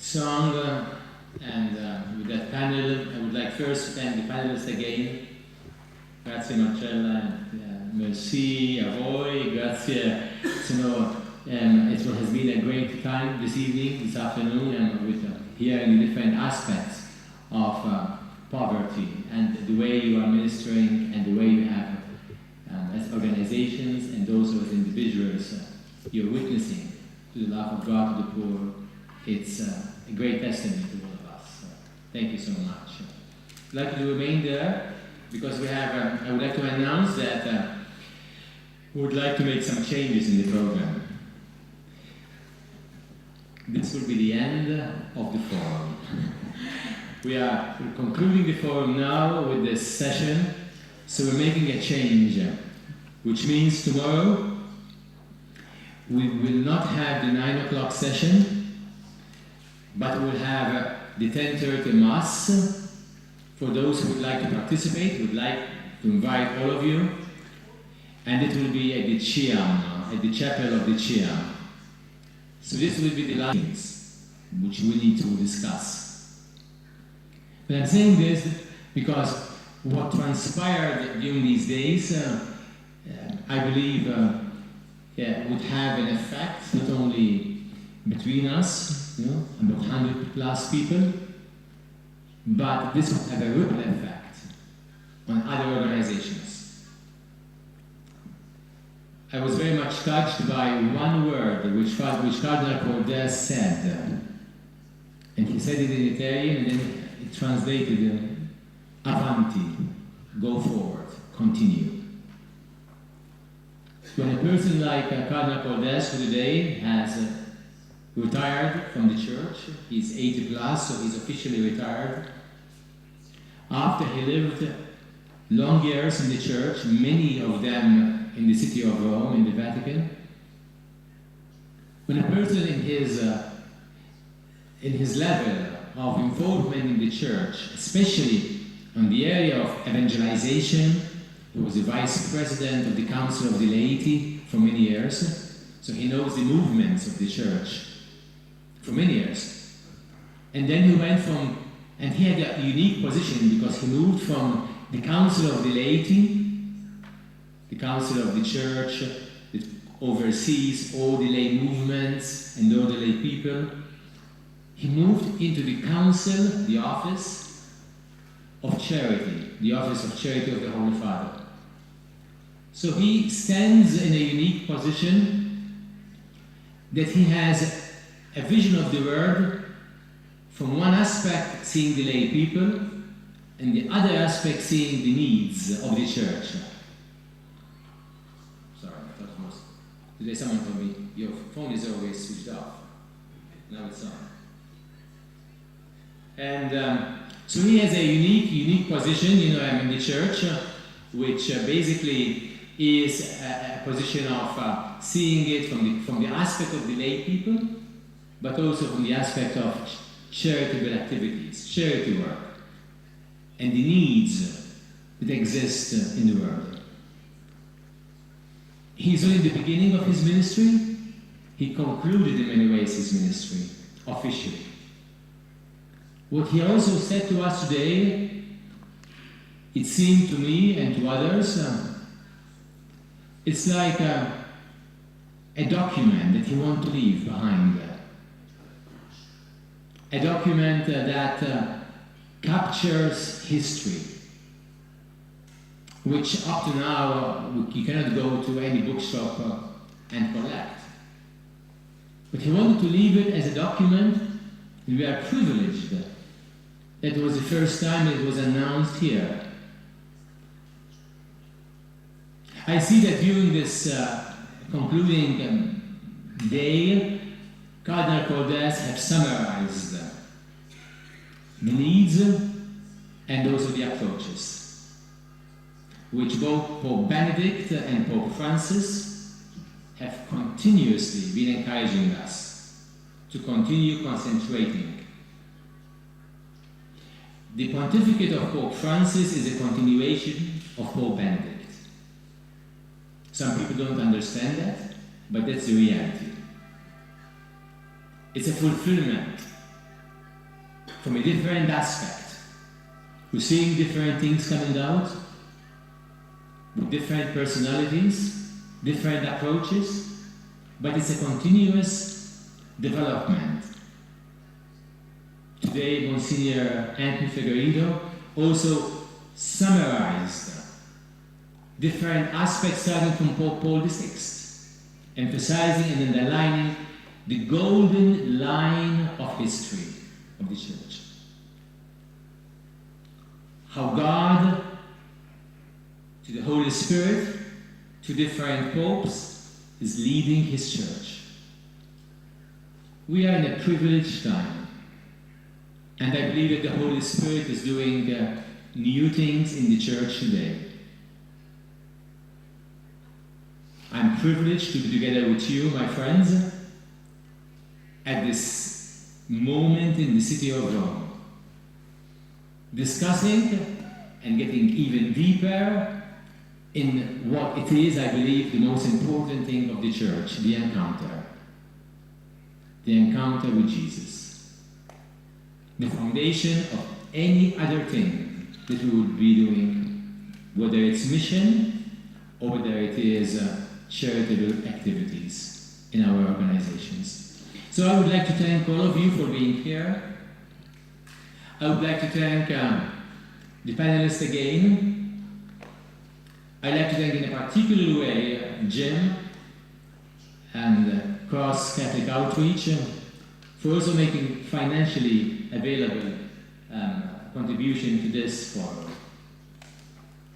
song, and with that panel, I would like first to thank the panelists again. Grazie Marcella, merci a voi, grazie. It has been a great time this evening, this afternoon, with hearing the different aspects of poverty and the way you are ministering and the way you have, as organizations and also as individuals, you're witnessing to the love of God to the poor. It's a great testimony to all of us. Thank you so much. I'd like to remain there because we have, I would like to announce that we would like to make some changes in the program. This will be the end of the forum. We're concluding the forum now with this session, so we're making a change, which means tomorrow we will not have the 9 o'clock session, but we'll have the 10:30 Mass. For those who would like to participate, would like to invite all of you, and it will be at the Ciam, at the chapel of the Ciam. So this will be the last things which we need to discuss. But I'm saying this because what transpired during these days, I believe, would have an effect not only between us, about 100 plus people, but this would have a ripple effect on other organizations. I was very much touched by one word which Cardinal Cordes said, and he said it in Italian, and then it translated avanti, go forward, continue. When a person like Cardinal Cordes, who today has retired from the church, he's 80 plus, so he's officially retired. After he lived long years in the church, many of them in the city of Rome, in the Vatican. When a person in his level of involvement in the church, especially on the area of evangelization, he was the vice president of the Council of the Laity for many years, so he knows the movements of the church for many years. And then he went from, and he had a unique position because he moved from the Council of the Laity, the Council of the Church that oversees all the lay movements and all the lay people. He moved into the Council, the Office of Charity, the Office of Charity of the Holy Father. So he stands in a unique position that he has a vision of the word, from one aspect seeing the lay people, and the other aspect seeing the needs of the church. Sorry, I thought it was... Today someone told me, your phone is always switched off. Now it's on. And so he has a unique position, in the church, which basically is a position of seeing it from the aspect of the lay people, but also from the aspect of charitable activities, charity work, and the needs that exist in the world. He's only in the beginning of his ministry. He concluded in many ways his ministry, officially. What he also said to us today, it seemed to me and to others, it's like a document that he wants to leave behind. A document that captures history, which up to now you cannot go to any bookshop and collect. But he wanted to leave it as a document, and we are privileged that it was the first time it was announced here. I see that during this concluding day, Cardinal Cordes have summarized the needs and also the approaches, which both Pope Benedict and Pope Francis have continuously been encouraging us to continue concentrating. The pontificate of Pope Francis is a continuation of Pope Benedict. Some people don't understand that, but that's the reality. It's a fulfillment from a different aspect. We're seeing different things coming out, with different personalities, different approaches, but it's a continuous development. Today, Monsignor Anthony Figueiredo also summarized different aspects starting from Pope Paul VI, emphasizing and underlining the golden line of history of the Church. How God, to the Holy Spirit, to different popes, is leading His Church. We are in a privileged time, and I believe that the Holy Spirit is doing new things in the Church today. I'm privileged to be together with you, my friends, at this moment in the city of Rome, discussing and getting even deeper in what it is, I believe, the most important thing of the Church, the encounter. The encounter with Jesus. The foundation of any other thing that we would be doing, whether it's mission or whether it is charitable activities in our organizations. So I would like to thank all of you for being here. I would like to thank the panelists again. I'd like to thank in a particular way Jim and Cross Catholic Outreach for also making financially available contribution to this forum.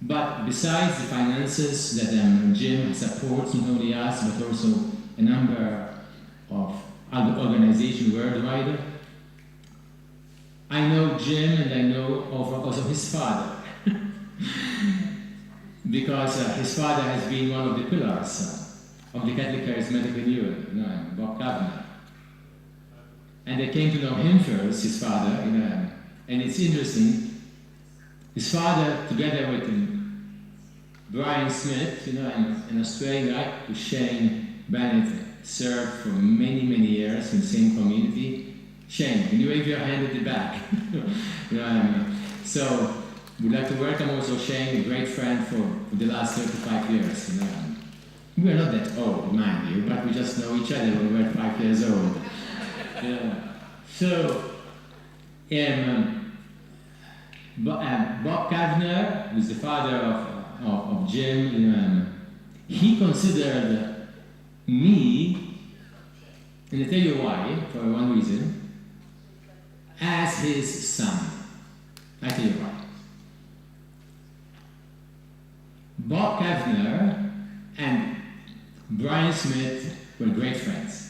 But besides the finances that Jim supports, not only us, but also a number of other organizations worldwide, I know Jim and I know also his father, because his father has been one of the pillars of the Catholic Charismatic Renewal, Bob Kavanagh. And I came to know him first, his father, and it's interesting. His father, together with Brian Smith, an Australian guy who Shane Bennett served for many, many years in the same community. Shane, can you wave your hand at the back? So we'd like to welcome also Shane, a great friend for the last 35 years. We're not that old, mind you, but we just know each other when we're 5 years old. So, Bob Kavanagh, who's the father of Jim, he considered me, and I'll tell you why, for one reason, as his son. I tell you why. Bob Kavanagh and Brian Smith were great friends.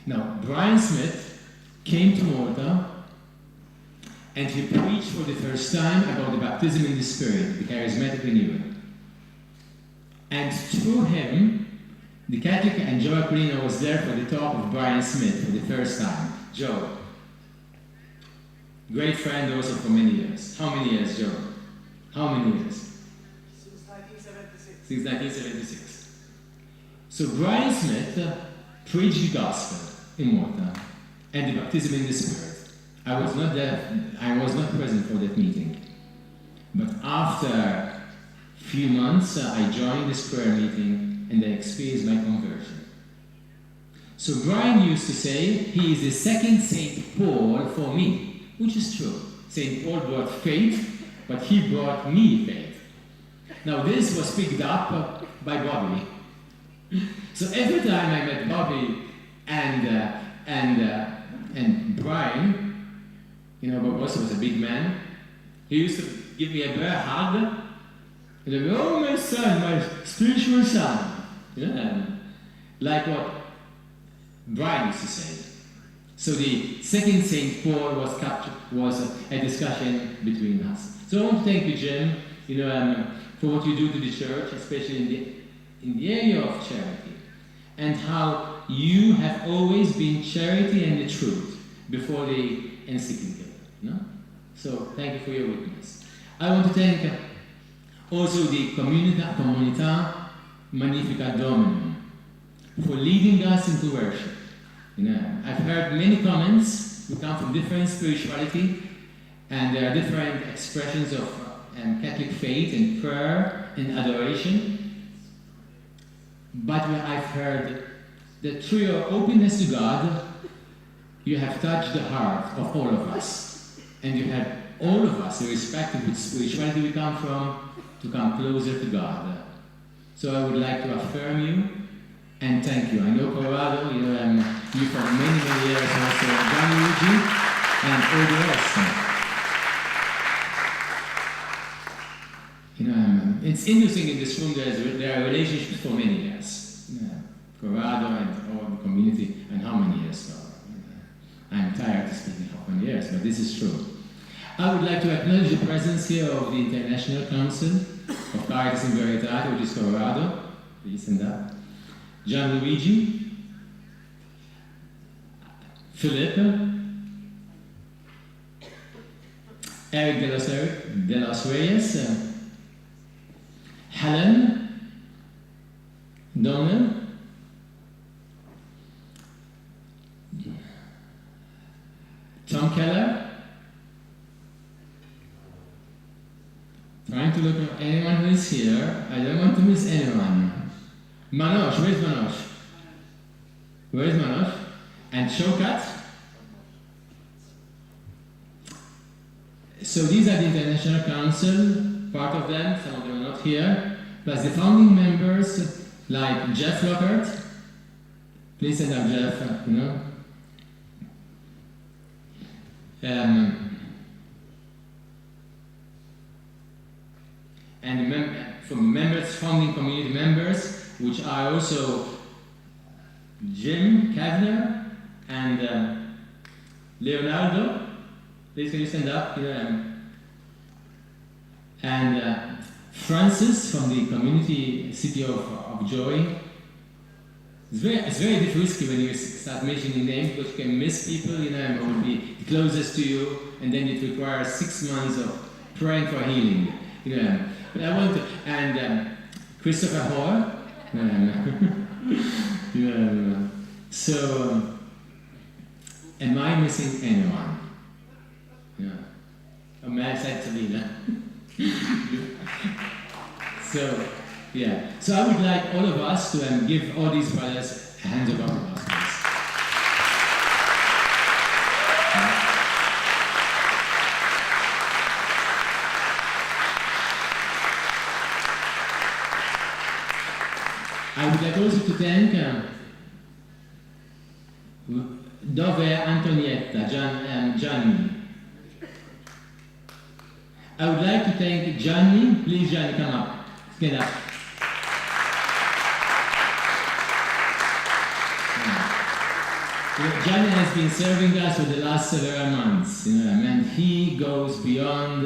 Now, Brian Smith came to Malta and he preached for the first time about the baptism in the Spirit, the charismatic renewal. And through him, the Catholic and Joe Aquilino was there for the talk of Brian Smith for the first time. Joe, great friend also for many years. How many years, Joe? How many years? Since 1976. Since 1976. So Brian Smith preached the gospel in Malta and the baptism in the Spirit. I was not there, I was not present for that meeting. But after a few months, I joined this prayer meeting and I experienced my conversion. So Brian used to say, he is the second St. Paul for me, which is true. St. Paul brought faith, but he brought me faith. Now this was picked up by Bobby. So every time I met Bobby and Brian, Bob also was a big man, he used to give me a bear hug, and I'd be, oh my son, my spiritual son. Like what Brian used to say. So the second St. Paul was a discussion between us. So I want to thank you, Jim, for what you do to the church, especially in the area of charity, and how you have always been charity and the truth before the encyclical. So thank you for your witness. I want to thank also the Comunità Magnificat Dominum for leading us into worship. I've heard many comments We come from different spirituality, and there are different expressions of Catholic faith and prayer and adoration. But I've heard that through your openness to God, you have touched the heart of all of us. And you have all of us, irrespective of which spirituality we come from, to come closer to God. So I would like to affirm you and thank you. I know Colorado, you for many, many years also, Gianluigi, and all the rest. It's interesting in this room, there are relationships for many years. Colorado and all the community, and how many years now? I'm tired of speaking how many years, but this is true. I would like to acknowledge the presence here of the International Council of Caritas in Veritate, which is Colorado. Please stand up. Gianluigi, Philip, Eric de los Reyes, Helen, Donald, Tom Keller. Trying to look at anyone who is here. I don't want to miss anyone. Manoj, where's Manoj? Where is Manoj? And Shokat. So these are the International Council, part of them, some of them are not here, plus the founding members like Jeff Lockhart. Please stand up, Jeff, and from members, founding community members, which are also Jim Kavner and Leonardo. Please can you stand up? And Francis from the community city of Joy. It's very risky when you start mentioning names because you can miss people, who will be the closest to you, and then it requires 6 months of praying for healing, But I want to, and Christopher Hoare. So, am I missing anyone? A man said to me, So, yeah. So I would like all of us to give all these brothers a hand of applause, please. I would like also to thank Dove Antonietta, Gianni. I would like to thank Gianni. Please, Gianni, come up. Get up. Gianni has been serving us for the last several months, and he goes beyond,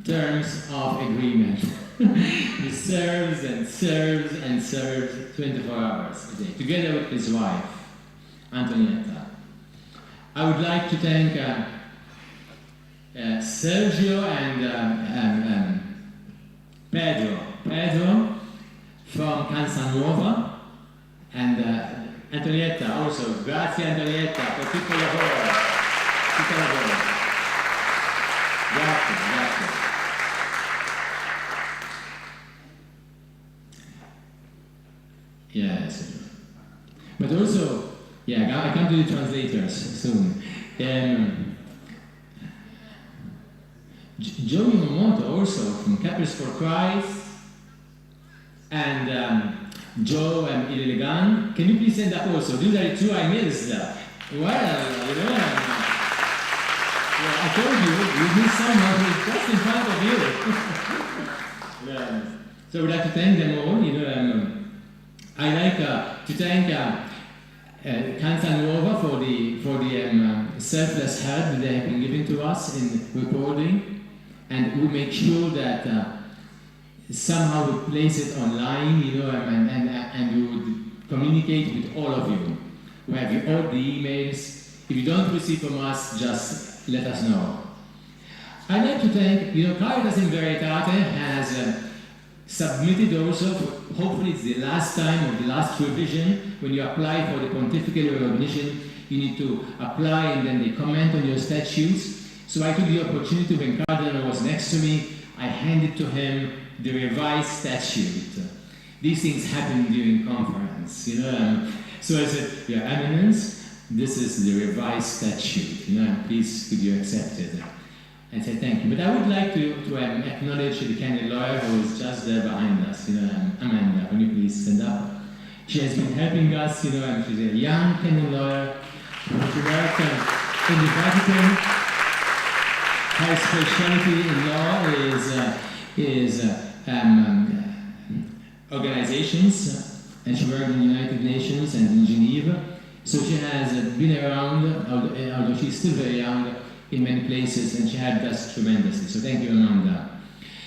terms of agreement. He serves and serves and serves 24 hours a day, together with his wife, Antonietta. I would like to thank Sergio and Pedro from Cansanuova, and Antonietta also. Grazie Antonietta per tutto il lavoro. Grazie. Yes. But also, I come to the translators soon. Joey Momoto also from Cappers for Christ, and Joe and Ililigan. Can you please stand up also? These are the two I missed. Well, I told you missed someone who's just in front of you. So we'd like to thank them all. I like to thank Cansanuova for the selfless help that they have been giving to us in recording, and we make sure that somehow we place it online, and we would communicate with all of you. We have all the emails. If you don't receive from us, just let us know. I'd like to thank, Caritas in Veritate has submitted also, hopefully it's the last time or the last revision, when you apply for the pontifical recognition, you need to apply, and then they comment on your statutes. So I took the opportunity when Cardinal was next to me, I handed to him the revised statute. These things happen during conference, you know. So I said, Your Eminence, this is the revised statute, you know, and please could you accept it? And say thank you. But I would like to acknowledge the canon lawyer who is just there behind us, you know, Amanda, can you please stand up? She has been helping us, you know, and she's a young canon lawyer who worked in the Vatican. Her specialty in law is organizations, and she worked in the United Nations and in Geneva. So she has been around, although she's still very young, in many places, and she helped us tremendously. So thank you, Amanda.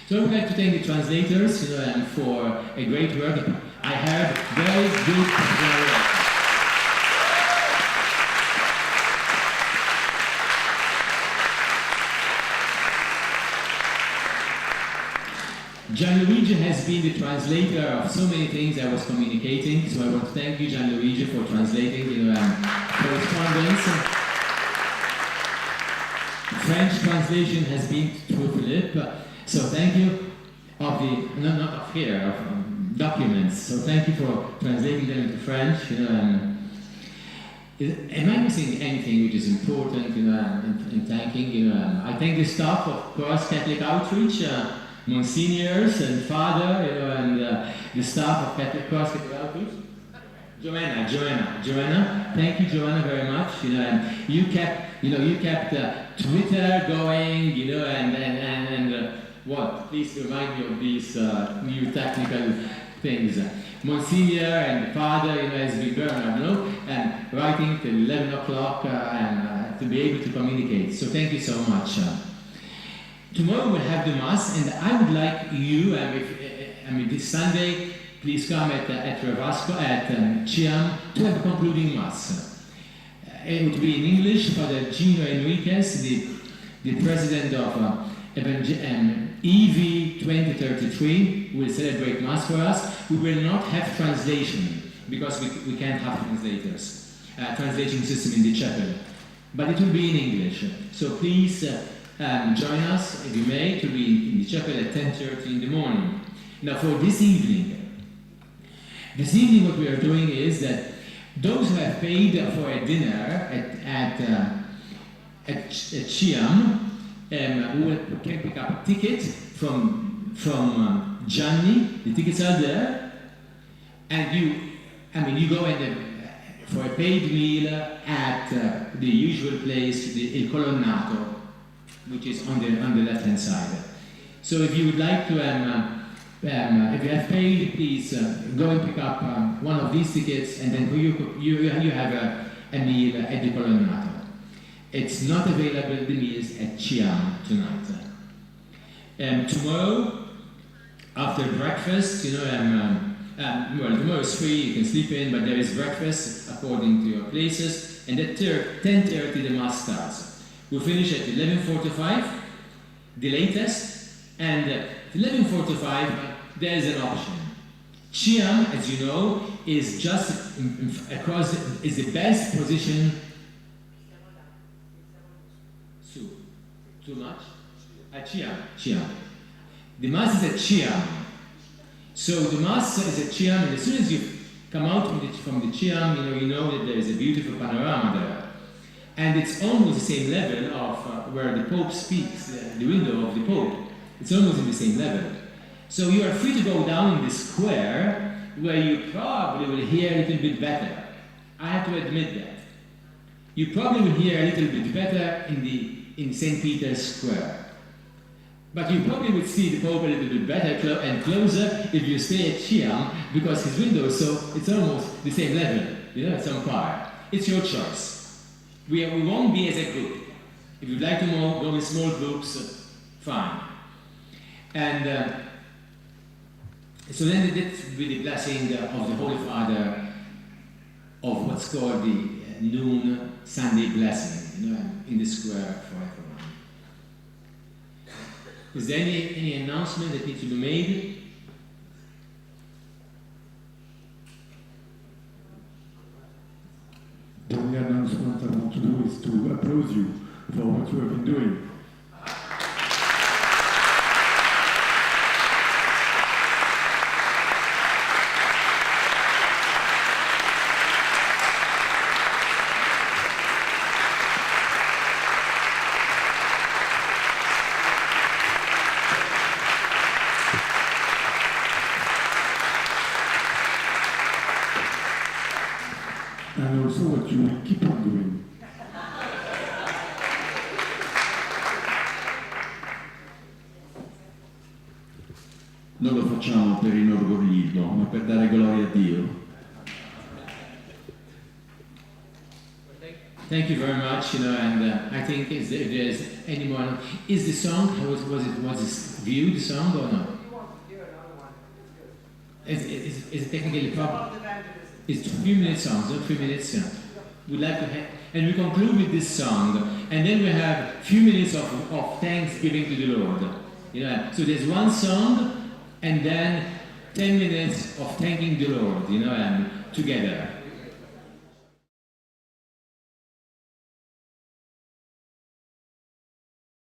So I would like to thank the translators, you know, for a great work. I heard very good work. Gianluigi has been the translator of so many things I was communicating, so I want to thank you, Gianluigi, for translating, you know, correspondence. French translation has been through Philippe, so thank you of the, not of here, of documents, so thank you for translating them into French, you know, am I missing anything which is important, you know, in thanking, you know, I thank the staff of Cross Catholic Outreach, Monsignors and Father, you know, and the staff of Catholic Cross Catholic Outreach. Joanna, thank you, Joanna, very much. You know, and you kept Twitter going, you know, and what? Please remind me of these new technical things. Monsignor and Father, you know, has been Bernard, you know, and writing till 11 o'clock and to be able to communicate. So thank you so much. Tomorrow we'll have the Mass, and I would like you, this Sunday, please come at Revasco, at Chiam, to have a concluding Mass. It would be in English. Father Gino Enriquez, the president of EV 2033, will celebrate Mass for us. We will not have translation, because we can't have translators, translation system in the chapel. But it will be in English. So please join us, if you may, to be in the chapel at 10:30 in the morning. Now for this evening what we are doing is that those who have paid for a dinner at Chiam can pick up a ticket from Gianni. The tickets are there, and you go for a paid meal at the usual place, the Il Colonnato, which is on the left-hand side. So if you would like to, if you have paid, please go and pick up one of these tickets, and then you have a meal at the Colonnato. It's not available, the meals at Chiam tonight. Tomorrow, after breakfast, you know, well, tomorrow is free, you can sleep in, but there is breakfast according to your places, and at 10:30 the Mass starts. We'll finish at 11:45, the latest, and at 11:45 there is an option. Chiam, as you know, is just across, is the best position. Too much? At Chiam. The Mass is at Chiam. So the Mass is at Chiam, and as soon as you come out from the Chiam, you know that there is a beautiful panorama there. And it's almost the same level of where the Pope speaks, the window of the Pope. It's almost in the same level. So you are free to go down in the square, where you probably will hear a little bit better. I have to admit that. You probably will hear a little bit better in St. Peter's Square. But you probably would see the Pope a little bit better and closer if you stay at Chiam, because his window is it's almost the same level, it's on par. It's your choice. We won't be as a group. If you'd like to go in small groups, fine. And so then that's with the blessing of the Holy Father of what's called the noon Sunday blessing, in the square for everyone. Is there any announcement that needs to be made? The only announcement important I want to do is to applaud you for what you have been doing. And also what you will keep on doing. Non lo facciamo per inorgoglirlo, ma per dare gloria a Dio. Thank you very much, and I think if there's anyone, is the song, was it viewed, the song, or no? If you want to hear another one, it's good. Is it technically It's proper? about evangelism. It's 3-minute songs, not 3 minutes. Yeah. We'd like to have, and we conclude with this song, and then we have a few minutes of thanksgiving to the Lord. So there's one song, and then 10 minutes of thanking the Lord, and together.